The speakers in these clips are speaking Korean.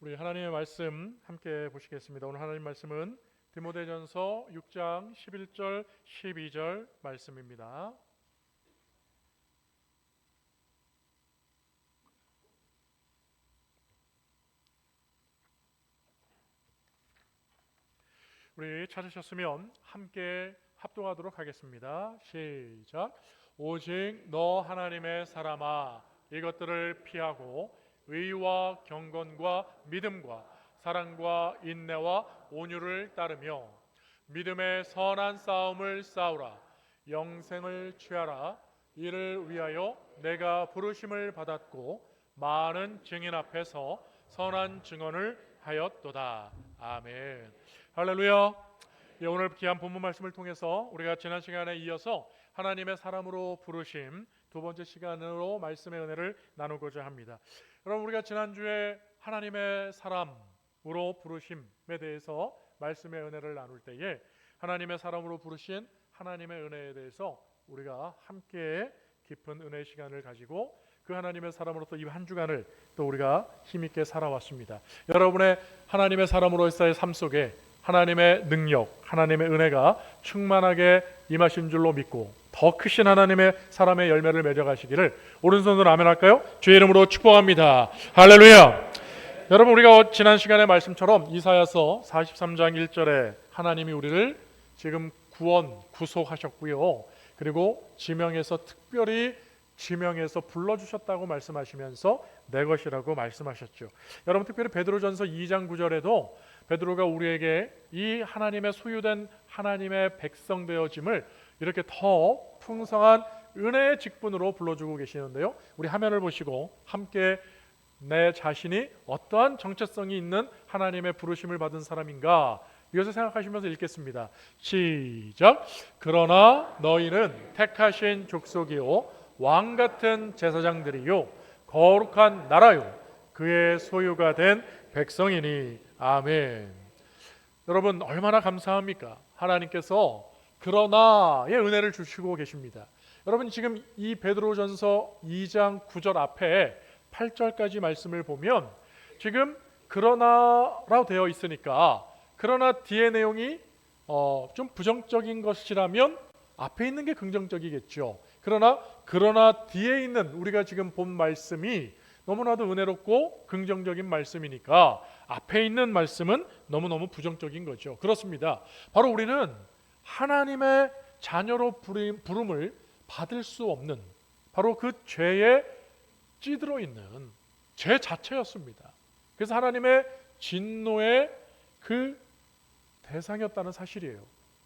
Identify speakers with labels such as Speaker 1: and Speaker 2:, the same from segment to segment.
Speaker 1: 우리 하나님의 말씀 함께 보시겠습니다. 오늘 하나님 말씀은 디모데전서 6장 11절 12절 말씀입니다. 우리 찾으셨으면 함께 합독하도록 하겠습니다. 시작. 오직 너 하나님의 사람아, 이것들을 피하고 의와 경건과 믿음과 사랑과 인내와 온유를 따르며 믿음의 선한 싸움을 싸우라. 영생을 취하라. 이를 위하여 내가 부르심을 받았고 많은 증인 앞에서 선한 증언을 하였도다. 아멘. 할렐루야. 오늘 귀한 본문 말씀을 통해서 우리가 지난 시간에 이어서 하나님의 사람으로 부르심 두 번째 시간으로 말씀의 은혜를 나누고자 합니다. 여러분, 우리가 지난주에 하나님의 사람으로 부르심에 대해서 말씀의 은혜를 나눌 때에 하나님의 사람으로 부르신 하나님의 은혜에 대해서 우리가 함께 깊은 은혜의 시간을 가지고 그 하나님의 사람으로서 이 한 주간을 또 우리가 힘있게 살아왔습니다. 여러분의 하나님의 사람으로서의 삶 속에 하나님의 능력, 하나님의 은혜가 충만하게 임하신 줄로 믿고 더 크신 하나님의 사람의 열매를 맺어가시기를 오른손으로 아멘 할까요? 주의 이름으로 축복합니다. 할렐루야. 여러분, 우리가 지난 시간의 말씀처럼 이사야서 43장 1절에 하나님이 우리를 지금 구속하셨고요. 그리고 특별히 지명해서 불러주셨다고 말씀하시면서 내 것이라고 말씀하셨죠. 여러분, 특별히 베드로전서 2장 9절에도 베드로가 우리에게 이 하나님의 소유된 하나님의 백성 되어짐을 이렇게 더 풍성한 은혜의 직분으로 불러주고 계시는데요. 우리 화면을 보시고 함께 내 자신이 어떠한 정체성이 있는 하나님의 부르심을 받은 사람인가 이것을 생각하시면서 읽겠습니다. 시작. 그러나 너희는 택하신 족속이요 왕같은 제사장들이요 거룩한 나라요 그의 소유가 된 백성이니. 아멘. 여러분, 얼마나 감사합니까? 하나님께서 그러나의 은혜를 주시고 계십니다. 여러분, 지금 이 베드로전서 2장 9절 앞에 8절까지 말씀을 보면 지금 그러나라고 되어 있으니까 그러나 뒤의 내용이 좀 부정적인 것이라면 앞에 있는 게 긍정적이겠죠. 그러나 뒤에 있는 우리가 지금 본 말씀이 너무나도 은혜롭고 긍정적인 말씀이니까 앞에 있는 말씀은 너무너무 부정적인 거죠. 그렇습니다. 바로 우리는 하나님의 자녀로 부름을 받을 수 없는 바로 그 죄에 찌들어 있는 죄 자체였습니다. 그래서 하나님의 진노의 그 대상이었다는 사실이에요.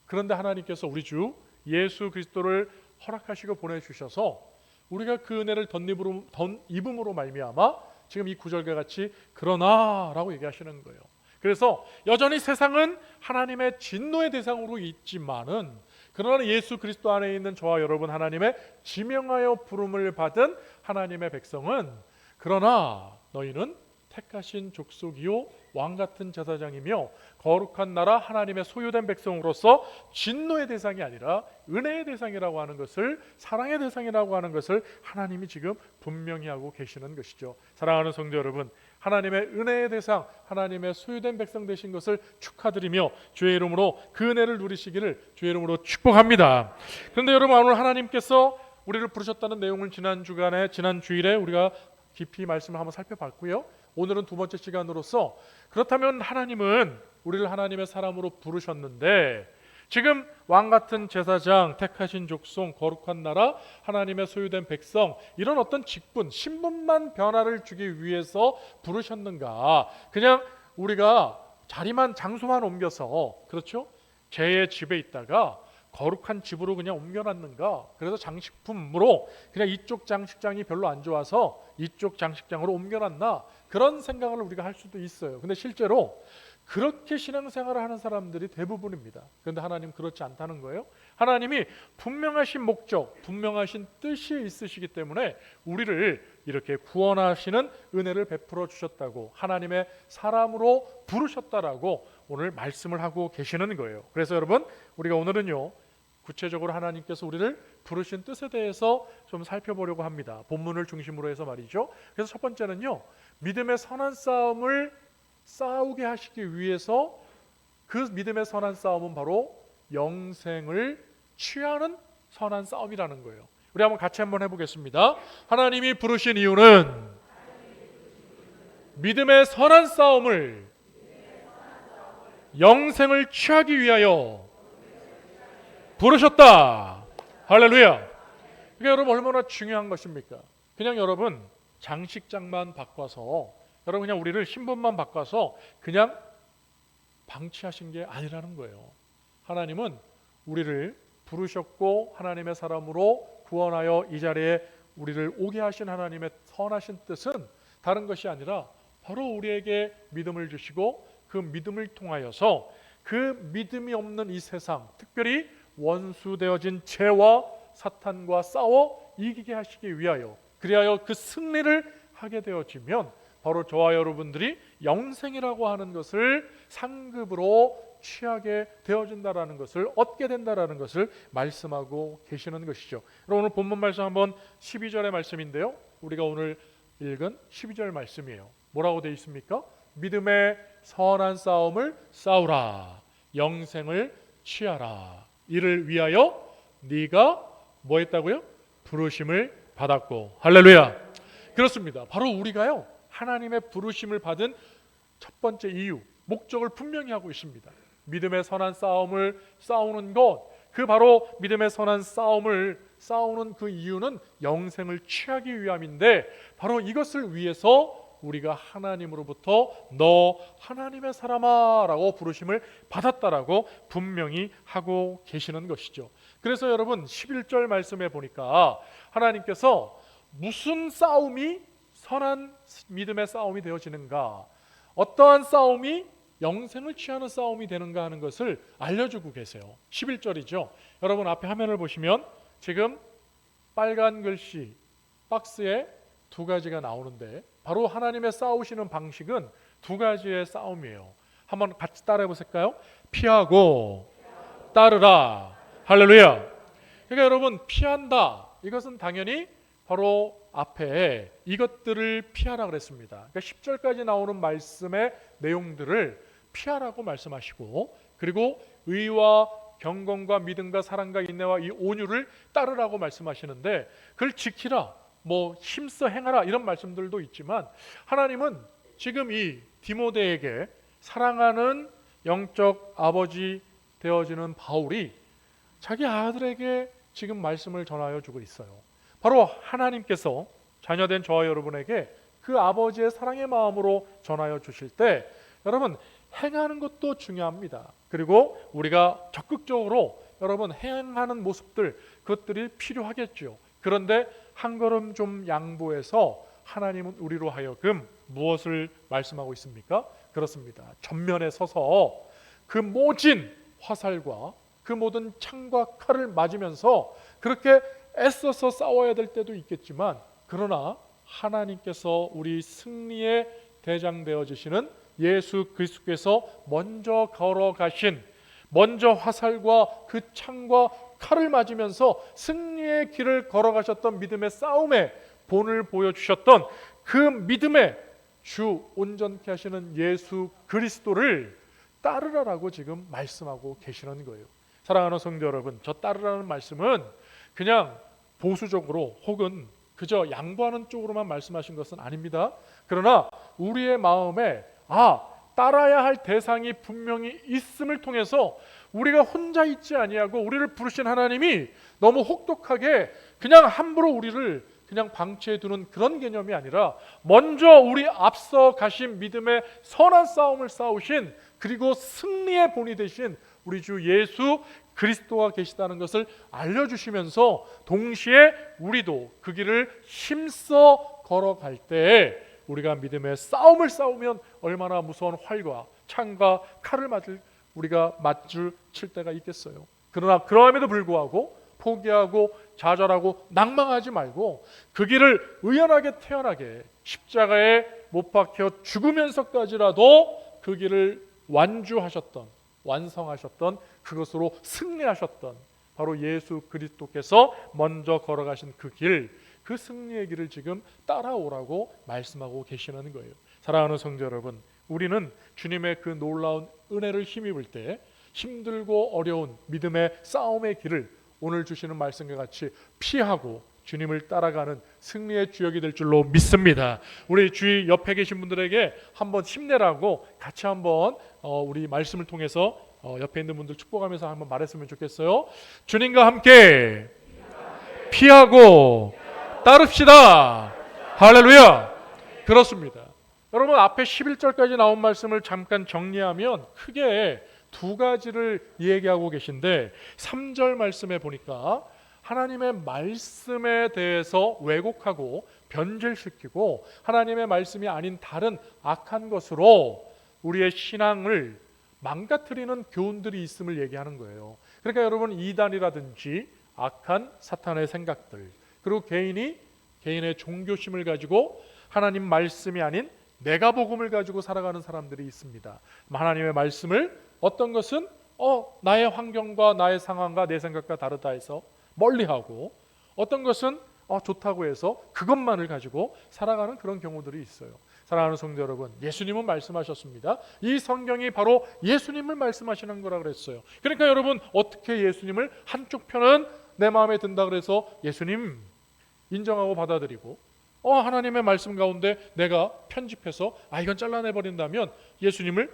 Speaker 1: 그런데 하나님께서 우리 주 예수 그리스도를 허락하시고 보내주셔서 우리가 그 은혜를 덧입음으로 말미암아 지금 이 구절과 같이 그러나라고 얘기하시는 거예요. 그래서 여전히 세상은 하나님의 진노의 대상으로 있지만은 그러나 예수 그리스도 안에 있는 저와 여러분 하나님의 지명하여 부름을 받은 하나님의 백성은 그러나 너희는 택하신 족속이요 왕같은 제사장이며 거룩한 나라 하나님의 소유된 백성으로서 진노의 대상이 아니라 은혜의 대상이라고 하는 것을, 사랑의 대상이라고 하는 것을 하나님이 지금 분명히 하고 계시는 것이죠. 사랑하는 성도 여러분, 하나님의 은혜의 대상, 하나님의 소유된 백성 되신 것을 축하드리며 주의 이름으로 그 은혜를 누리시기를 주의 이름으로 축복합니다. 그런데 여러분, 오늘 하나님께서 우리를 부르셨다는 내용을 지난 주일에 우리가 깊이 말씀을 한번 살펴봤고요. 오늘은 두 번째 시간으로서 그렇다면 하나님은 우리를 하나님의 사람으로 부르셨는데 지금 왕같은 제사장, 택하신 족속, 거룩한 나라, 하나님의 소유된 백성 이런 어떤 직분, 신분만 변화를 주기 위해서 부르셨는가? 그냥 우리가 장소만 옮겨서 그렇죠? 죄의 집에 있다가 거룩한 집으로 그냥 옮겨놨는가? 그래서 장식품으로 그냥 이쪽 장식장이 별로 안 좋아서 이쪽 장식장으로 옮겨놨나? 그런 생각을 우리가 할 수도 있어요. 근데 실제로 그렇게 신앙생활을 하는 사람들이 대부분입니다. 그런데 하나님 그렇지 않다는 거예요. 하나님이 분명하신 목적, 분명하신 뜻이 있으시기 때문에 우리를 이렇게 구원하시는 은혜를 베풀어 주셨다고, 하나님의 사람으로 부르셨다라고 오늘 말씀을 하고 계시는 거예요. 그래서 여러분, 우리가 오늘은요 구체적으로 하나님께서 우리를 부르신 뜻에 대해서 좀 살펴보려고 합니다. 본문을 중심으로 해서 말이죠. 그래서 첫 번째는요, 믿음의 선한 싸움을 싸우게 하시기 위해서 그 믿음의 선한 싸움은 바로 영생을 취하는 선한 싸움이라는 거예요. 우리 같이 한번 해보겠습니다. 하나님이 부르신 이유는 믿음의 선한 싸움을 영생을 취하기 위하여 부르셨다. 할렐루야. 그러니까 여러분 얼마나 중요한 것입니까? 그냥 여러분 장식장만 바꿔서 여러분 그냥 우리를 신분만 바꿔서 그냥 방치하신 게 아니라는 거예요. 하나님은 우리를 부르셨고 하나님의 사람으로 구원하여 이 자리에 우리를 오게 하신 하나님의 선하신 뜻은 다른 것이 아니라 바로 우리에게 믿음을 주시고 그 믿음을 통하여서 그 믿음이 없는 이 세상, 특별히 원수되어진 죄와 사탄과 싸워 이기게 하시기 위하여, 그리하여 그 승리를 하게 되어지면 바로 저와 여러분들이 영생이라고 하는 것을 상급으로 취하게 되어진다라는 것을, 얻게 된다라는 것을 말씀하고 계시는 것이죠. 그럼 오늘 본문 말씀 한번 12절의 말씀인데요, 우리가 오늘 읽은 12절 말씀이에요. 뭐라고 되어 있습니까? 믿음의 선한 싸움을 싸우라, 영생을 취하라. 이를 위하여 네가 뭐 했다고요? 부르심을 받았고. 할렐루야. 그렇습니다. 바로 우리가요, 하나님의 부르심을 받은 첫 번째 이유, 목적을 분명히 하고 있습니다. 믿음의 선한 싸움을 싸우는 것, 그 바로 믿음의 선한 싸움을 싸우는 그 이유는 영생을 취하기 위함인데, 바로 이것을 위해서 우리가 하나님으로부터 너 하나님의 사람아 라고 부르심을 받았다라고 분명히 하고 계시는 것이죠. 그래서 여러분 11절 말씀에 보니까 하나님께서 무슨 싸움이 선한 믿음의 싸움이 되어지는가, 어떠한 싸움이 영생을 취하는 싸움이 되는가 하는 것을 알려주고 계세요. 11절이죠. 여러분 앞에 화면을 보시면 지금 빨간 글씨 박스에 두 가지가 나오는데, 바로 하나님의 싸우시는 방식은 두 가지의 싸움이에요. 한번 같이 따라해 보실까요? 피하고 따르라. 할렐루야. 그러니까 여러분 피한다, 이것은 당연히 바로 앞에 이것들을 피하라 그랬습니다. 그러니까 10절까지 나오는 말씀의 내용들을 피하라고 말씀하시고, 그리고 의와 경건과 믿음과 사랑과 인내와 이 온유를 따르라고 말씀하시는데, 그걸 지키라, 뭐 힘써 행하라 이런 말씀들도 있지만, 하나님은 지금 이 디모데에게 사랑하는 영적 아버지 되어지는 바울이 자기 아들에게 지금 말씀을 전하여 주고 있어요. 바로 하나님께서 자녀된 저와 여러분에게 그 아버지의 사랑의 마음으로 전하여 주실 때, 여러분 행하는 것도 중요합니다. 그리고 우리가 적극적으로 여러분 행하는 모습들, 그것들이 필요하겠죠. 그런데 한 걸음 좀 양보해서 하나님은 우리로 하여금 무엇을 말씀하고 있습니까? 그렇습니다. 전면에 서서 그 모진 화살과 그 모든 창과 칼을 맞으면서 그렇게 애써서 싸워야 될 때도 있겠지만, 그러나 하나님께서 우리 승리의 대장 되어주시는 예수 그리스도께서 먼저 걸어가신, 먼저 화살과 그 창과 칼을 맞으면서 승리의 길을 걸어가셨던 믿음의 싸움의 본을 보여주셨던 그 믿음의 주 온전케 하시는 예수 그리스도를 따르라라고 지금 말씀하고 계시는 거예요. 사랑하는 성도 여러분, 저 따르라는 말씀은 그냥 보수적으로 혹은 그저 양보하는 쪽으로만 말씀하신 것은 아닙니다. 그러나 우리의 마음에 따라야 할 대상이 분명히 있음을 통해서 우리가 혼자 있지 아니하고 우리를 부르신 하나님이 너무 혹독하게 그냥 함부로 우리를 그냥 방치해 두는 그런 개념이 아니라, 먼저 우리 앞서 가신 믿음의 선한 싸움을 싸우신, 그리고 승리의 본이 되신 우리 주 예수 그리스도가 계시다는 것을 알려주시면서 동시에 우리도 그 길을 힘써 걸어갈 때에 우리가 믿음의 싸움을 싸우면 얼마나 무서운 활과 창과 칼을 우리가 맞줄 칠 때가 있겠어요. 그러나 그럼에도 불구하고 포기하고 좌절하고 낭망하지 말고 그 길을 의연하게 태연하게 십자가에 못 박혀 죽으면서까지라도 그 길을 완성하셨던 그것으로 승리하셨던 바로 예수 그리스도께서 먼저 걸어가신 그 길, 그 승리의 길을 지금 따라오라고 말씀하고 계시는 거예요. 사랑하는 성도 여러분, 우리는 주님의 그 놀라운 은혜를 힘입을 때 힘들고 어려운 믿음의 싸움의 길을 오늘 주시는 말씀과 같이 피하고 주님을 따라가는 승리의 주역이 될 줄로 믿습니다. 우리 주위 옆에 계신 분들에게 한번 힘내라고 같이 한번 우리 말씀을 통해서 옆에 있는 분들 축복하면서 한번 말했으면 좋겠어요. 주님과 함께 피하고 따릅시다. 할렐루야. 그렇습니다. 여러분, 앞에 11절까지 나온 말씀을 잠깐 정리하면 크게 두 가지를 얘기하고 계신데 3절 말씀에 보니까 하나님의 말씀에 대해서 왜곡하고 변질시키고 하나님의 말씀이 아닌 다른 악한 것으로 우리의 신앙을 망가뜨리는 교훈들이 있음을 얘기하는 거예요. 그러니까 여러분, 이단이라든지 악한 사탄의 생각들, 그리고 개인의 종교심을 가지고 하나님 말씀이 아닌 내가 복음을 가지고 살아가는 사람들이 있습니다. 하나님의 말씀을 어떤 것은 나의 환경과 나의 상황과 내 생각과 다르다 해서 멀리하고, 어떤 것은 좋다고 해서 그것만을 가지고 살아가는 그런 경우들이 있어요. 사랑하는 성도 여러분, 예수님은 말씀하셨습니다. 이 성경이 바로 예수님을 말씀하시는 거라 그랬어요. 그러니까 여러분, 어떻게 예수님을 한쪽 편은 내 마음에 든다 그래서 예수님 인정하고 받아들이고 하나님의 말씀 가운데 내가 편집해서 이건 잘라내버린다면 예수님을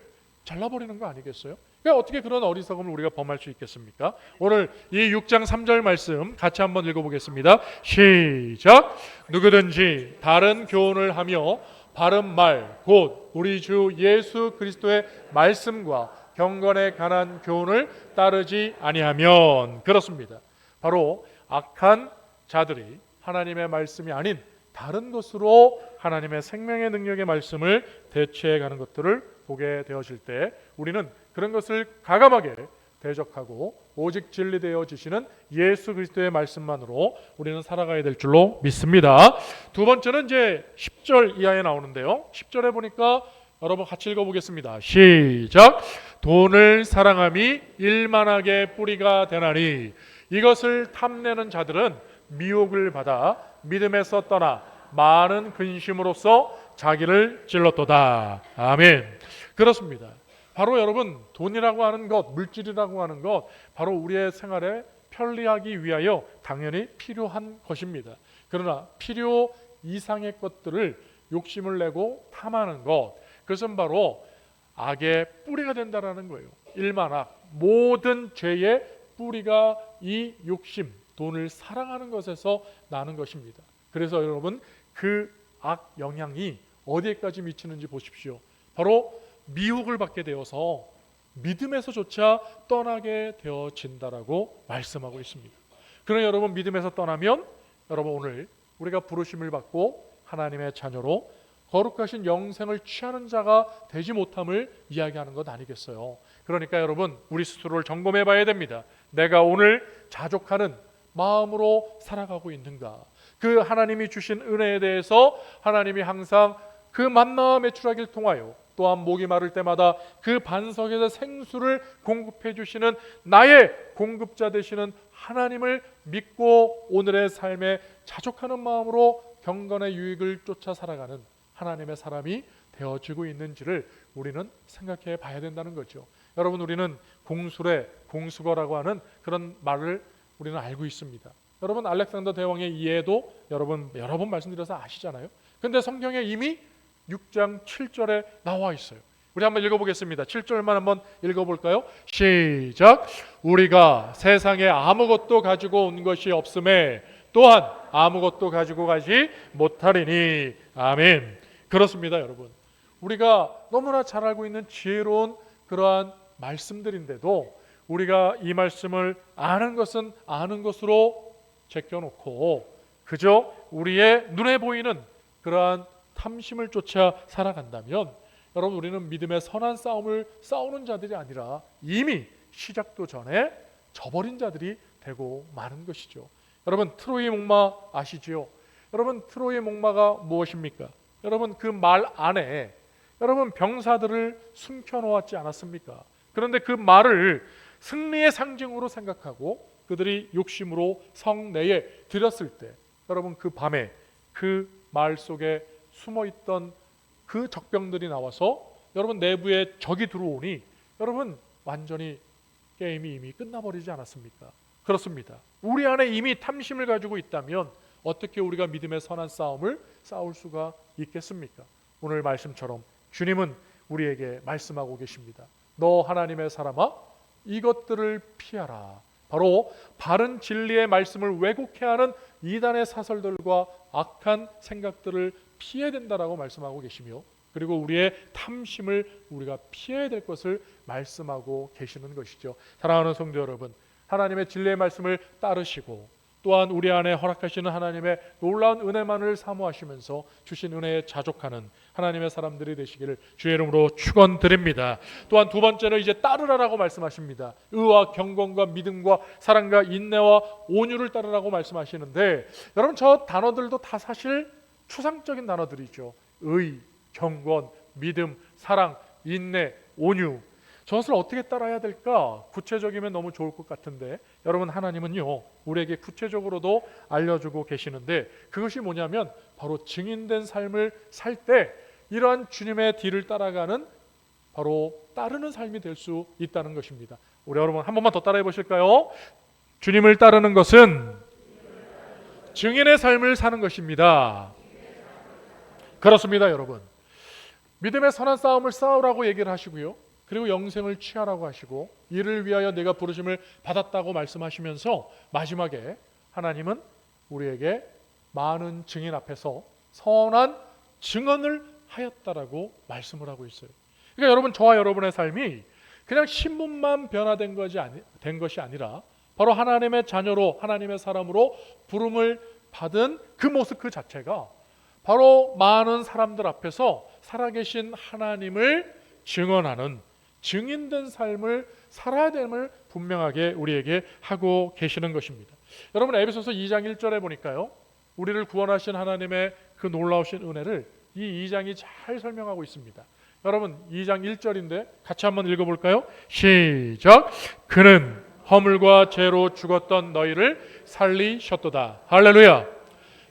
Speaker 1: 잘라버리는 거 아니겠어요? 그러니까 어떻게 그런 어리석음을 우리가 범할 수 있겠습니까? 오늘 이 6장 3절 말씀 같이 한번 읽어보겠습니다. 시작. 누구든지 다른 교훈을 하며 바른 말 곧 우리 주 예수 그리스도의 말씀과 경건에 관한 교훈을 따르지 아니하면, 그렇습니다. 바로 악한 자들이 하나님의 말씀이 아닌 다른 것으로 하나님의 생명의 능력의 말씀을 대체해가는 것들을 보게 되어질 때 우리는 그런 것을 과감하게 대적하고 오직 진리되어 주시는 예수 그리스도의 말씀만으로 우리는 살아가야 될 줄로 믿습니다. 두 번째는 이제 10절 이하에 나오는데요. 10절에 보니까 여러분 같이 읽어보겠습니다. 시작. 돈을 사랑함이 일만하게 뿌리가 되나니 이것을 탐내는 자들은 미혹을 받아 믿음에서 떠나 많은 근심으로써 자기를 찔렀도다. 아멘. 그렇습니다. 바로 여러분, 돈이라고 하는 것, 물질이라고 하는 것, 바로 우리의 생활에 편리하기 위하여 당연히 필요한 것입니다. 그러나 필요 이상의 것들을 욕심을 내고 탐하는 것, 그것은 바로 악의 뿌리가 된다라는 거예요. 일만악, 모든 죄의 뿌리가 이 욕심, 돈을 사랑하는 것에서 나는 것입니다. 그래서 여러분, 그 악 영향이 어디에까지 미치는지 보십시오. 바로 미혹을 받게 되어서 믿음에서조차 떠나게 되어진다라고 말씀하고 있습니다. 그러나 여러분, 믿음에서 떠나면 여러분, 오늘 우리가 부르심을 받고 하나님의 자녀로 거룩하신 영생을 취하는 자가 되지 못함을 이야기하는 것 아니겠어요? 그러니까 여러분, 우리 스스로를 점검해 봐야 됩니다. 내가 오늘 자족하는 마음으로 살아가고 있는가? 그 하나님이 주신 은혜에 대해서 하나님이 항상 그 만나 매출하기를 통하여 또한 목이 마를 때마다 그 반석에서 생수를 공급해 주시는 나의 공급자 되시는 하나님을 믿고 오늘의 삶에 자족하는 마음으로 경건의 유익을 쫓아 살아가는 하나님의 사람이 되어지고 있는지를 우리는 생각해 봐야 된다는 거죠. 여러분, 우리는 공술의 공수거라고 하는 그런 말을 우리는 알고 있습니다. 여러분, 알렉산더 대왕의 이해도 여러분 여러 번 말씀드려서 아시잖아요. 근데 성경에 이미 6장 7절에 나와 있어요. 우리 한번 읽어보겠습니다. 7절만 한번 읽어볼까요? 시작. 우리가 세상에 아무것도 가지고 온 것이 없음에 또한 아무것도 가지고 가지 못하리니. 아멘. 그렇습니다. 여러분, 우리가 너무나 잘 알고 있는 지혜로운 그러한 말씀들인데도 우리가 이 말씀을 아는 것은 아는 것으로 제껴놓고 그저 우리의 눈에 보이는 그러한 탐심을 쫓아 살아간다면 여러분, 우리는 믿음의 선한 싸움을 싸우는 자들이 아니라 이미 시작도 전에 져버린 자들이 되고 마는 것이죠. 여러분, 트로이 목마 아시지요? 여러분, 트로이 목마가 무엇입니까? 여러분, 그 말 안에 여러분 병사들을 숨겨놓았지 않았습니까? 그런데 그 말을 승리의 상징으로 생각하고 그들이 욕심으로 성내에 들였을 때 여러분, 그 밤에 그 말 속에 숨어있던 그 적병들이 나와서 여러분 내부에 적이 들어오니 여러분 완전히 게임이 이미 끝나버리지 않았습니까? 그렇습니다. 우리 안에 이미 탐심을 가지고 있다면 어떻게 우리가 믿음의 선한 싸움을 싸울 수가 있겠습니까? 오늘 말씀처럼 주님은 우리에게 말씀하고 계십니다. 너 하나님의 사람아, 이것들을 피하라. 바로 바른 진리의 말씀을 왜곡해 하는 이단의 사설들과 악한 생각들을 피해야 된다라고 말씀하고 계시며, 그리고 우리의 탐심을 우리가 피해야 될 것을 말씀하고 계시는 것이죠. 사랑하는 성도 여러분, 하나님의 진리의 말씀을 따르시고 또한 우리 안에 허락하시는 하나님의 놀라운 은혜만을 사모하시면서 주신 은혜에 자족하는 하나님의 사람들이 되시기를 주의 이름으로 축원드립니다. 또한 두 번째는 이제 따르라라고 말씀하십니다. 의와 경건과 믿음과 사랑과 인내와 온유를 따르라고 말씀하시는데, 여러분 저 단어들도 다 사실 추상적인 단어들이죠. 의, 경건, 믿음, 사랑, 인내, 온유. 저것을 어떻게 따라야 될까? 구체적이면 너무 좋을 것 같은데 여러분, 하나님은요 우리에게 구체적으로도 알려주고 계시는데, 그것이 뭐냐면 바로 증인된 삶을 살 때 이러한 주님의 뒤를 따라가는, 바로 따르는 삶이 될 수 있다는 것입니다. 우리 여러분 한 번만 더 따라해 보실까요? 주님을 따르는 것은 증인의 삶을 사는 것입니다. 그렇습니다. 여러분, 믿음의 선한 싸움을 싸우라고 얘기를 하시고요, 그리고 영생을 취하라고 하시고 이를 위하여 내가 부르심을 받았다고 말씀하시면서 마지막에 하나님은 우리에게 많은 증인 앞에서 선한 증언을 하였다라고 말씀을 하고 있어요. 그러니까 여러분, 저와 여러분의 삶이 그냥 신분만 변화된 것이 아니라 바로 하나님의 자녀로, 하나님의 사람으로 부름을 받은 그 모습 그 자체가 바로 많은 사람들 앞에서 살아계신 하나님을 증언하는 증인된 삶을 살아야 됨을 분명하게 우리에게 하고 계시는 것입니다. 여러분, 에베소서 2장 1절에 보니까요, 우리를 구원하신 하나님의 그 놀라우신 은혜를 이 2장이 잘 설명하고 있습니다. 여러분, 2장 1절인데 같이 한번 읽어볼까요? 시작. 그는 허물과 죄로 죽었던 너희를 살리셨도다. 할렐루야.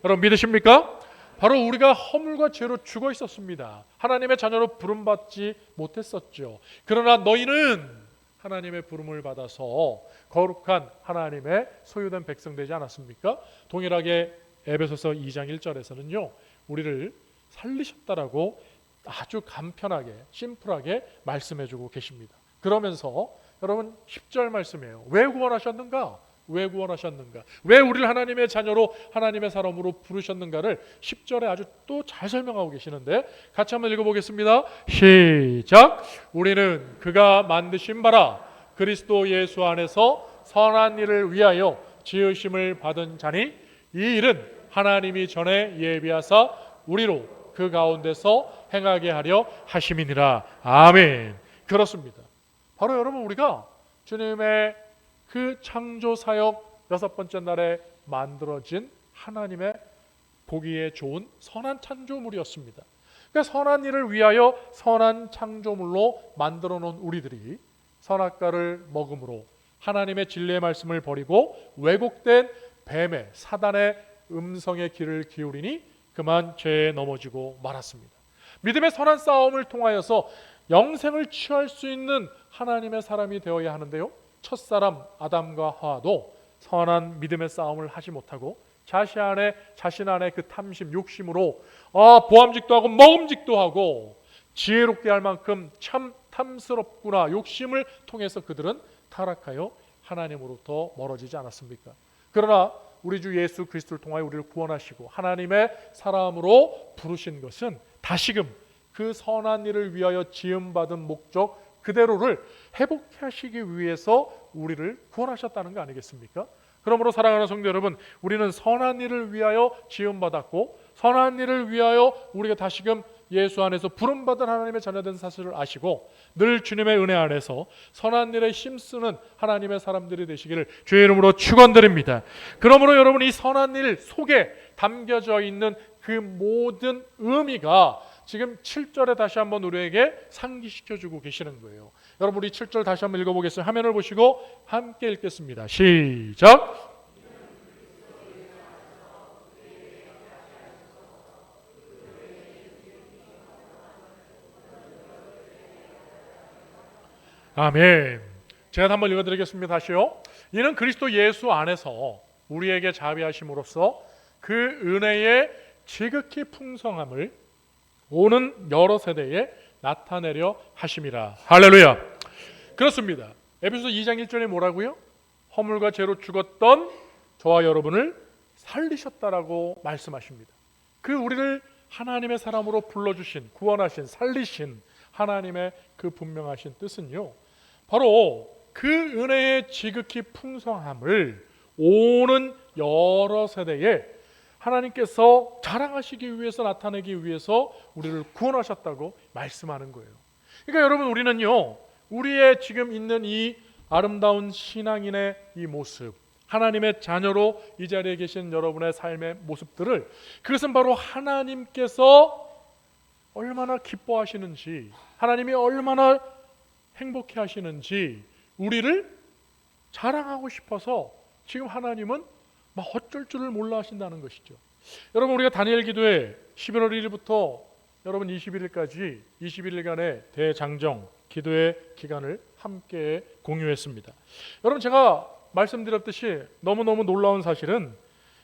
Speaker 1: 여러분 믿으십니까? 바로 우리가 허물과 죄로 죽어 있었습니다. 하나님의 자녀로 부름받지 못했었죠. 그러나 너희는 하나님의 부름을 받아서 거룩한 하나님의 소유된 백성 되지 않았습니까? 동일하게 에베소서 2장 1절에서는요 우리를 살리셨다라고 아주 간편하게 심플하게 말씀해주고 계십니다. 그러면서 여러분 10절 말씀이에요. 왜 구원하셨는가? 왜 구원하셨는가? 왜 우리를 하나님의 자녀로 하나님의 사람으로 부르셨는가를 10절에 아주 또 잘 설명하고 계시는데 같이 한번 읽어보겠습니다. 시작. 우리는 그가 만드신 바라 그리스도 예수 안에서 선한 일을 위하여 지으심을 받은 자니 이 일은 하나님이 전에 예비하사 우리로 그 가운데서 행하게 하려 하심이니라. 아멘. 그렇습니다. 바로 여러분, 우리가 주님의 그 창조 사역 6번째 날에 만들어진 하나님의 보기에 좋은 선한 창조물이었습니다. 그러니까 선한 일을 위하여 선한 창조물로 만들어 놓은 우리들이 선악과를 먹음으로 하나님의 진리의 말씀을 버리고 왜곡된 뱀의 사단의 음성의 귀를 기울이니 그만 죄에 넘어지고 말았습니다. 믿음의 선한 싸움을 통하여서 영생을 취할 수 있는 하나님의 사람이 되어야 하는데요, 첫사람 아담과 하와도 선한 믿음의 싸움을 하지 못하고 자신 안에 그 탐심, 욕심으로 보암직도 하고 먹음직도 하고 지혜롭게 할 만큼 참 탐스럽구나 욕심을 통해서 그들은 타락하여 하나님으로부터 멀어지지 않았습니까? 그러나 우리 주 예수 그리스도를 통하여 우리를 구원하시고 하나님의 사람으로 부르신 것은 다시금 그 선한 일을 위하여 지음받은 목적 그대로를 회복해 하시기 위해서 우리를 구원하셨다는 거 아니겠습니까? 그러므로 사랑하는 성도 여러분, 우리는 선한 일을 위하여 지음받았고 선한 일을 위하여 우리가 다시금 예수 안에서 부름받은 하나님의 자녀된 사실을 아시고 늘 주님의 은혜 안에서 선한 일에 힘쓰는 하나님의 사람들이 되시기를 주의 이름으로 축원드립니다. 그러므로 여러분, 이 선한 일 속에 담겨져 있는 그 모든 의미가 지금 7절에 다시 한번 우리에게 상기시켜주고 계시는 거예요. 여러분, 우리 7절 다시 한번 읽어보겠습니다. 화면을 보시고 함께 읽겠습니다. 시작. 아멘. 제가 한번 읽어드리겠습니다. 다시요. 이는 그리스도 예수 안에서 우리에게 자비하심으로써 그 은혜의 지극히 풍성함을 오는 여러 세대에 나타내려 하심이라. 할렐루야. 그렇습니다. 에베소서 2장 1절에 뭐라고요? 허물과 죄로 죽었던 저와 여러분을 살리셨다라고 말씀하십니다. 그 우리를 하나님의 사람으로 불러주신, 구원하신, 살리신 하나님의 그 분명하신 뜻은요, 바로 그 은혜의 지극히 풍성함을 오는 여러 세대에 하나님께서 자랑하시기 위해서, 나타내기 위해서 우리를 구원하셨다고 말씀하는 거예요. 그러니까 여러분, 우리는요, 우리의 지금 있는 이 아름다운 신앙인의 이 모습, 하나님의 자녀로 이 자리에 계신 여러분의 삶의 모습들을, 그것은 바로 하나님께서 얼마나 기뻐하시는지, 하나님이 얼마나 행복해 하시는지 우리를 자랑하고 싶어서 지금 하나님은 막 어쩔 줄을 몰라 하신다는 것이죠. 여러분, 우리가 다니엘 기도회 11월 1일부터 여러분 21일까지 21일간의 대장정 기도의 기간을 함께 공유했습니다. 여러분, 제가 말씀드렸듯이 너무너무 놀라운 사실은,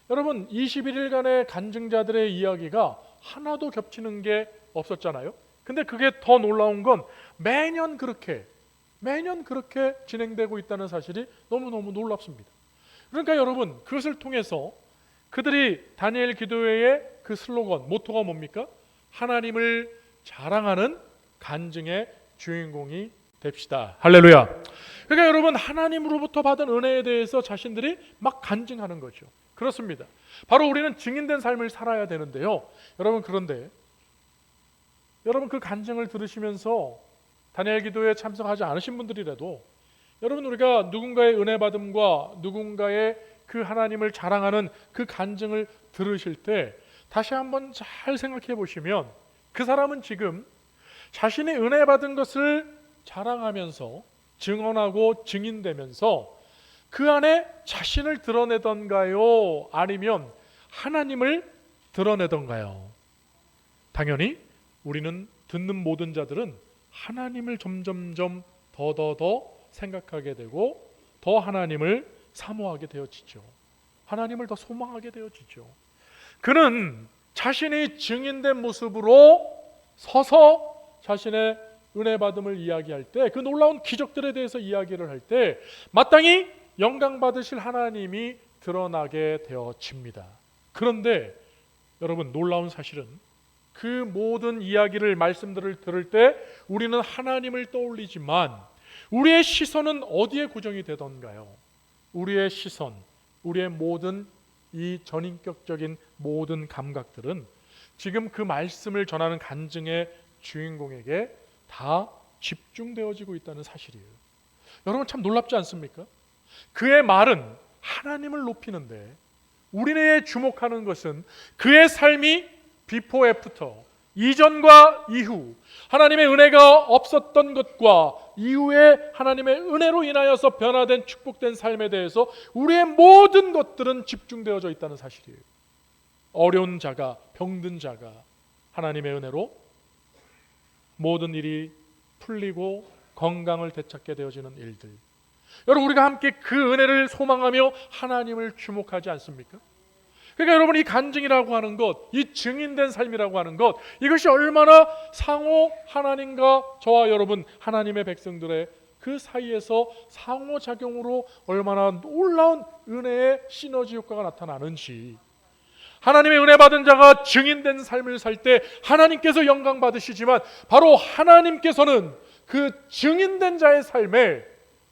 Speaker 1: 여러분 21일간의 간증자들의 이야기가 하나도 겹치는 게 없었잖아요. 근데 그게 더 놀라운 건 매년 그렇게 진행되고 있다는 사실이 너무너무 놀랍습니다. 그러니까 여러분, 그것을 통해서 그들이 다니엘 기도회의 그 슬로건, 모토가 뭡니까? 하나님을 자랑하는 간증의 주인공이 됩시다. 할렐루야. 그러니까 여러분, 하나님으로부터 받은 은혜에 대해서 자신들이 막 간증하는 거죠. 그렇습니다. 바로 우리는 증인된 삶을 살아야 되는데요. 여러분, 그런데 여러분, 그 간증을 들으시면서 다니엘 기도에 참석하지 않으신 분들이라도, 여러분, 우리가 누군가의 은혜 받음과 누군가의 그 하나님을 자랑하는 그 간증을 들으실 때 다시 한번 잘 생각해 보시면, 그 사람은 지금 자신이 은혜 받은 것을 자랑하면서 증언하고 증인되면서 그 안에 자신을 드러내던가요? 아니면 하나님을 드러내던가요? 당연히 우리는, 듣는 모든 자들은 하나님을 점점점 더 생각하게 되고 더 하나님을 사모하게 되어지죠. 하나님을 더 소망하게 되어지죠. 그는 자신이 증인된 모습으로 서서 자신의 은혜 받음을 이야기할 때, 그 놀라운 기적들에 대해서 이야기를 할 때 마땅히 영광 받으실 하나님이 드러나게 되어집니다. 그런데 여러분, 놀라운 사실은 그 모든 이야기를, 말씀들을 들을 때 우리는 하나님을 떠올리지만 우리의 시선은 어디에 고정이 되던가요? 우리의 시선, 우리의 모든 이 전인격적인 모든 감각들은 지금 그 말씀을 전하는 간증의 주인공에게 다 집중되어지고 있다는 사실이에요. 여러분, 참 놀랍지 않습니까? 그의 말은 하나님을 높이는데 우리의 주목하는 것은 그의 삶이 비포 애프터, 이전과 이후, 하나님의 은혜가 없었던 것과 이후에 하나님의 은혜로 인하여서 변화된 축복된 삶에 대해서 우리의 모든 것들은 집중되어져 있다는 사실이에요. 어려운 자가, 병든 자가 하나님의 은혜로 모든 일이 풀리고 건강을 되찾게 되어지는 일들, 여러분, 우리가 함께 그 은혜를 소망하며 하나님을 주목하지 않습니까? 그러니까 여러분, 이 간증이라고 하는 것, 이 증인된 삶이라고 하는 것, 이것이 얼마나 상호 하나님과 저와 여러분, 하나님의 백성들의 그 사이에서 상호작용으로 얼마나 놀라운 은혜의 시너지 효과가 나타나는지, 하나님의 은혜 받은 자가 증인된 삶을 살 때 하나님께서 영광 받으시지만 바로 하나님께서는 그 증인된 자의 삶에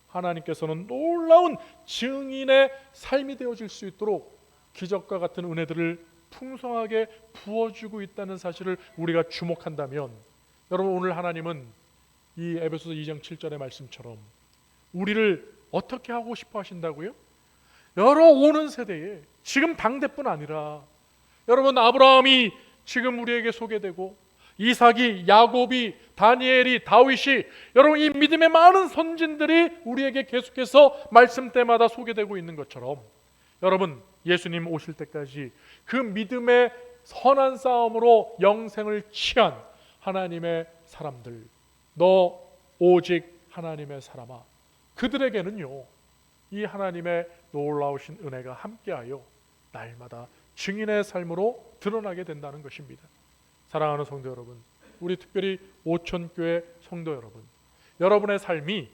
Speaker 1: 하나님께서는 놀라운 증인의 삶이 되어질 수 있도록 기적과 같은 은혜들을 풍성하게 부어주고 있다는 사실을 우리가 주목한다면, 여러분, 오늘 하나님은 이 에베소서 2장 7절의 말씀처럼 우리를 어떻게 하고 싶어 하신다고요? 여러 오는 세대에, 지금 당대뿐 아니라 여러분, 아브라함이 지금 우리에게 소개되고 이삭이, 야곱이, 다니엘이, 다윗이, 여러분, 이 믿음의 많은 선진들이 우리에게 계속해서 말씀 때마다 소개되고 있는 것처럼, 여러분, 예수님 오실 때까지 그 믿음의 선한 싸움으로 영생을 취한 하나님의 사람들, 너 오직 하나님의 사람아, 그들에게는요 이 하나님의 놀라우신 은혜가 함께하여 날마다 증인의 삶으로 드러나게 된다는 것입니다. 사랑하는 성도 여러분, 우리 특별히 오천교회 성도 여러분, 여러분의 삶이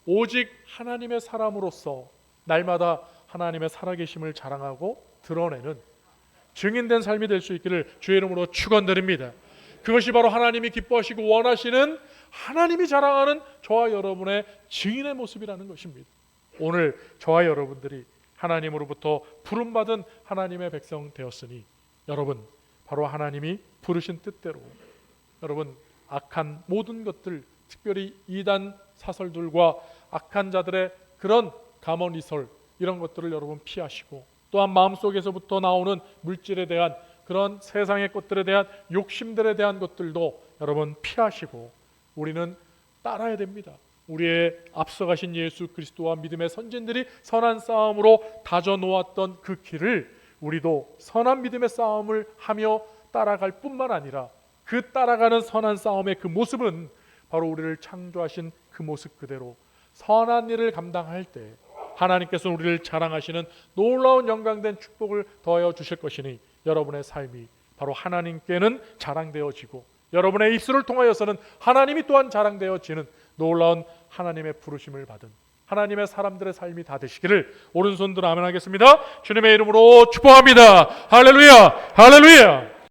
Speaker 1: 오직 하나님의 사람으로서 날마다 하나님의 살아계심을 자랑하고 드러내는 증인된 삶이 될 수 있기를 주의 이름으로 축원드립니다. 그것이 바로 하나님이 기뻐하시고 원하시는, 하나님이 자랑하는 저와 여러분의 증인의 모습이라는 것입니다. 오늘 저와 여러분들이 하나님으로부터 부름받은 하나님의 백성 되었으니 여러분 바로 하나님이 부르신 뜻대로 여러분 악한 모든 것들, 특별히 이단 사설들과 악한 자들의 그런 가문이설 이런 것들을 여러분 피하시고, 또한 마음속에서부터 나오는 물질에 대한 그런 세상의 것들에 대한 욕심들에 대한 것들도 여러분 피하시고 우리는 따라야 됩니다. 우리의 앞서가신 예수 그리스도와 믿음의 선진들이 선한 싸움으로 다져놓았던 그 길을 우리도 선한 믿음의 싸움을 하며 따라갈 뿐만 아니라 그 따라가는 선한 싸움의 그 모습은 바로 우리를 창조하신 그 모습 그대로 선한 일을 감당할 때 하나님께서 우리를 자랑하시는 놀라운 영광된 축복을 더하여 주실 것이니 여러분의 삶이 바로 하나님께는 자랑되어지고 여러분의 입술을 통하여서는 하나님이 또한 자랑되어지는 놀라운 하나님의 부르심을 받은 하나님의 사람들의 삶이 다 되시기를 오른손 들어 아멘 하겠습니다. 주님의 이름으로 축복합니다. 할렐루야, 할렐루야.